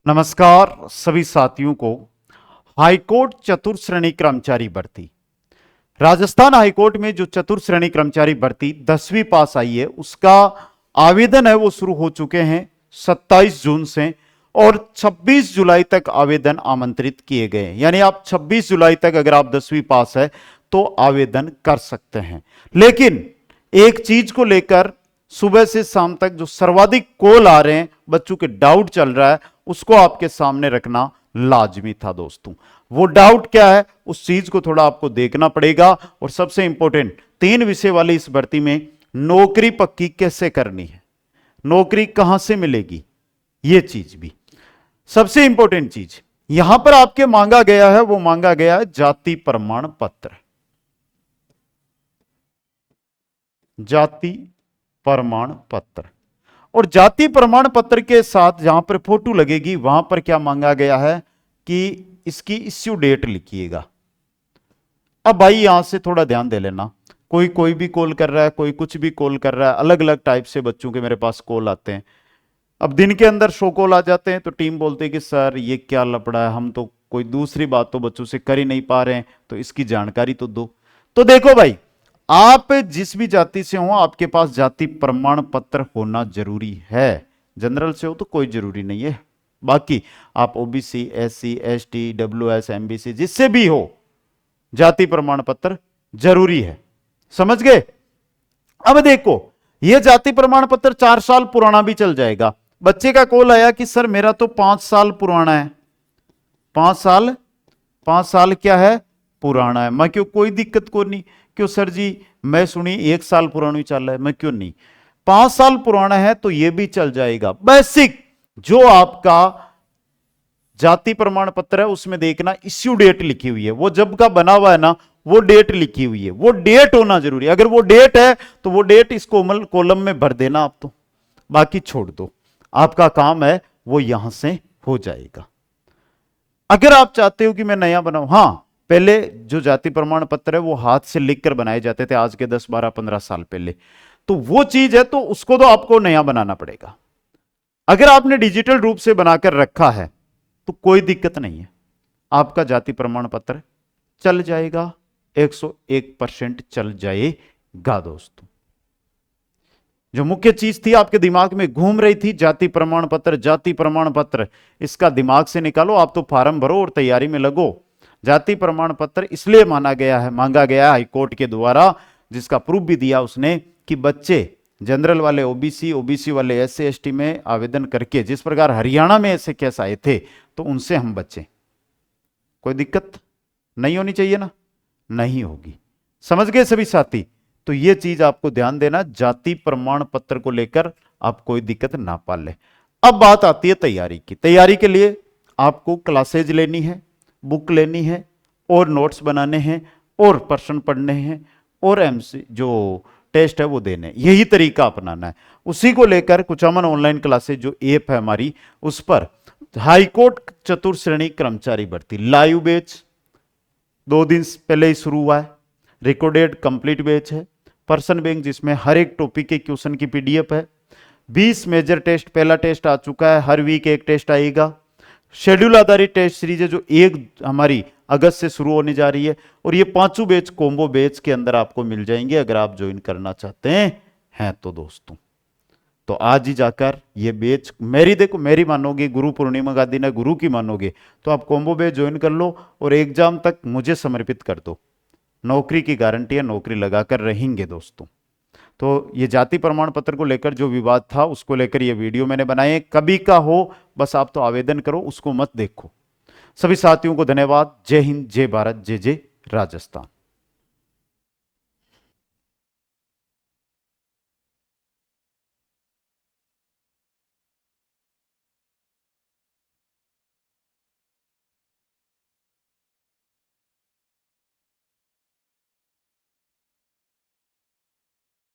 नमस्कार सभी साथियों को। हाईकोर्ट चतुर्थ श्रेणी कर्मचारी भर्ती, राजस्थान हाईकोर्ट में जो चतुर्थ श्रेणी कर्मचारी भर्ती 10वीं पास आई है, उसका आवेदन है वो शुरू हो चुके हैं 27 जून से और 26 जुलाई तक आवेदन आमंत्रित किए गए हैं। यानी आप 26 जुलाई तक अगर आप 10वीं पास है तो आवेदन कर सकते हैं। लेकिन एक चीज को लेकर सुबह से शाम तक जो सर्वाधिक कॉल आ रहे हैं, बच्चों के डाउट चल रहा है, उसको आपके सामने रखना लाजमी था दोस्तों। वो डाउट क्या है, उस चीज को थोड़ा आपको देखना पड़ेगा। और सबसे इंपॉर्टेंट 3 विषय वाली इस भर्ती में नौकरी पक्की कैसे करनी है, नौकरी कहां से मिलेगी, ये चीज भी सबसे इंपॉर्टेंट चीज यहां पर आपके मांगा गया है। वो मांगा गया है जाति प्रमाण पत्र, जाति प्रमाण पत्र। और जाति प्रमाण पत्र के साथ जहां पर फोटो लगेगी वहां पर क्या मांगा गया है कि इसकी इश्यू डेट लिखिएगा। अब भाई यहां से थोड़ा ध्यान दे लेना, कोई भी कॉल कर रहा है, कोई कुछ भी कॉल कर रहा है, अलग अलग टाइप से बच्चों के मेरे पास कॉल आते हैं। अब दिन के अंदर 100 कॉल आ जाते हैं तो टीम बोलते हैं कि सर ये क्या लफड़ा है, हम तो कोई दूसरी बात तो बच्चों से कर ही नहीं पा रहे हैं, तो इसकी जानकारी तो दो। तो देखो भाई, आप जिस भी जाति से हो आपके पास जाति प्रमाण पत्र होना जरूरी है। जनरल से हो तो कोई जरूरी नहीं है, बाकी आप OBC, SC, ST, WS, MBC जिससे भी हो जाति प्रमाण पत्र जरूरी है। समझ गए? अब देखो, यह जाति प्रमाण पत्र 4 साल पुराना भी चल जाएगा। बच्चे का कॉल आया कि सर मेरा तो 5 साल पुराना है। 5 साल क्या है, पुराना है। मैं क्यों, कोई दिक्कत को नहीं। क्यों सर जी, मैं सुनी 1 साल पुरानी चल रहा है, मैं क्यों नहीं। 5 साल पुराना है तो यह भी चल जाएगा। बेसिक जो आपका जाति प्रमाण पत्र है उसमें देखना इश्यू डेट लिखी हुई है, वो जब का बना हुआ है ना, वो डेट लिखी हुई है, वो डेट होना जरूरी है। अगर वो डेट है तो वो डेट इस कॉलम में भर देना आप, तो बाकी छोड़ दो, आपका काम है वो यहां से हो जाएगा। अगर आप चाहते हो कि मैं नया बनाऊं, हाँ, पहले जो जाति प्रमाण पत्र है वो हाथ से लिखकर बनाए जाते थे, आज के 10, 12, 15 साल पहले, तो वो चीज है, तो उसको तो आपको नया बनाना पड़ेगा। अगर आपने डिजिटल रूप से बनाकर रखा है तो कोई दिक्कत नहीं है, आपका जाति प्रमाण पत्र चल जाएगा, 101% चल जाएगा दोस्तों। जो मुख्य चीज थी आपके दिमाग में घूम रही थी, जाति प्रमाण पत्र, जाति प्रमाण पत्र, इसका दिमाग से निकालो। आप तो फार्म भरो और तैयारी में लगो। जाति प्रमाण पत्र इसलिए मांगा गया है हाईकोर्ट के द्वारा, जिसका प्रूफ भी दिया उसने कि बच्चे जनरल वाले ओबीसी वाले एससी एसटी में आवेदन करके, जिस प्रकार हरियाणा में ऐसे केस आए थे, तो उनसे हम बचें। कोई दिक्कत नहीं होनी चाहिए ना, नहीं होगी। समझ गए सभी साथी? तो यह चीज आपको ध्यान देना, जाति प्रमाण पत्र को लेकर आप कोई दिक्कत ना पाले। अब बात आती है तैयारी की। तैयारी के लिए आपको क्लासेज लेनी है, बुक लेनी है, और नोट्स बनाने हैं, और प्रश्न पढ़ने हैं, और एमसी जो टेस्ट है वो देने, यही तरीका अपनाना है। उसी को लेकर कुछ अमन ऑनलाइन क्लासेज जो ऐप है हमारी, उस पर हाईकोर्ट चतुर्थ श्रेणी कर्मचारी भर्ती लाइव बैच 2 दिन पहले ही शुरू हुआ है, रिकॉर्डेड कंप्लीट बैच है, पर्सन बैंक जिसमें हर एक टॉपिक के क्वेश्चन की पीडीएफ है, 20 मेजर टेस्ट, पहला टेस्ट आ चुका है, हर वीक एक टेस्ट आएगा, शेड्यूल आधारित टेस्ट सीरीज है जो 1 हमारी अगस्त से शुरू होने जा रही है, और ये 5 बैच कॉम्बो बैच के अंदर आपको मिल जाएंगे अगर आप ज्वाइन करना चाहते हैं तो दोस्तों। तो आज ही जाकर ये बैच मेरी मानोगे, गुरु पूर्णिमा का दिन है, गुरु की मानोगे, तो आप कॉम्बो बैच ज्वाइन कर लो और एग्जाम तक मुझे समर्पित कर दो। नौकरी की गारंटी है, नौकरी लगाकर रहेंगे दोस्तों। तो ये जाति प्रमाण पत्र को लेकर जो विवाद था उसको लेकर ये वीडियो मैंने बनाए, कभी का हो, बस आप तो आवेदन करो, उसको मत देखो। सभी साथियों को धन्यवाद। जय हिंद, जय भारत, जय जय राजस्थान।